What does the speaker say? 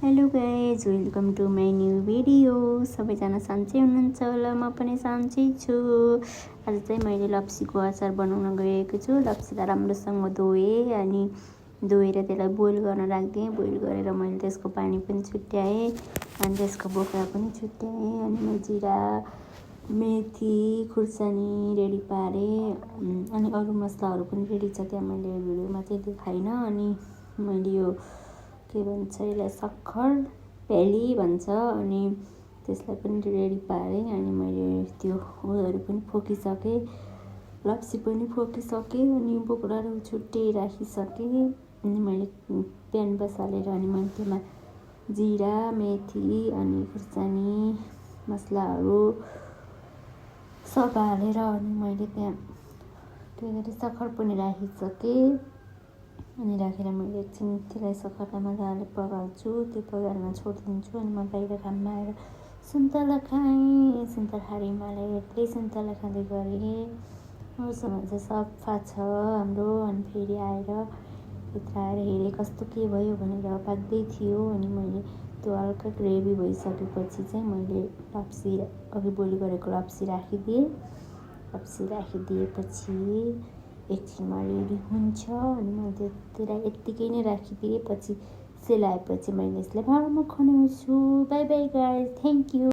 Hello guys, welcome to my new video. सबैजना सन्चै हुनुहुन्छ होला, म पनि सन्चै छु। आज चाहिँ मैले लप्सीको अचार बनाउन गएको छु। लप्सीलाई राम्रोसँग धोएँ अनि धोएर त्यसलाई बोइल गर्न राखिदिएँ। बोइल गरेर मैले त्यसको पानी पनि छुट्याएँ अनि त्यसको बोक्रा पनि छुट्याएँ। अनि मैले जिरा, मेथी, खुर्सानी रेडी पारेँ अनि अरू मसलाहरू पनि रेडी छ। त्यहाँ मैले भिडियोमा चाहिँ देखाइनँ। अनि मैले यो के भन्छ यसलाई सक्खर भेली भन्छ अनि त्यसलाई पनि रेडी पारेँ। अनि मैले त्यो उयोहरू पनि फोकिसकेँ, लप्सी पनि फोकिसकेँ अनि बोक्राहरू छुट्याइ राखिसकेँ। अनि मैले प्यान बसालेर अनि मैले त्यसमा जिरा, मेथी अनि खुर्सानी मसलाहरू सब हालेर अनि मैले त्यहाँ के अरे सक्खर पनि राखिसकेँ। अनि राखेर मैले एकछिन त्यसलाई सक्खरलाई मजाले पगाल्छु, त्यो पगाल्न छोडिदिन्छु। अनि म बाहिर घाममा आएर सुन्तला खाएँ। सुन्तला खाएर हिमालय एक्लै सुन्तला खाँदै गरेँ। मौसम चाहिँ सफा छ हाम्रो। अनि फेरि आएर भित्र आएर हेरेँ कस्तो के भयो भनेर पाक्दै थियो। अनि मैले त्यो हल्का ग्रेभी भइसकेपछि चाहिँ मैले लप्सी अघि बोइल गरेको लप्सी राखिदिएँ। लप्सी राखिदिएपछि एकछिनमा रेडी हुन्छ। अनि मैले त्यसलाई यत्तिकै नै राखिदिएँ। पछि सेलाएपछि मैले यसलाई भाँडामा खनाउँछु। Bye bye guys, thank you.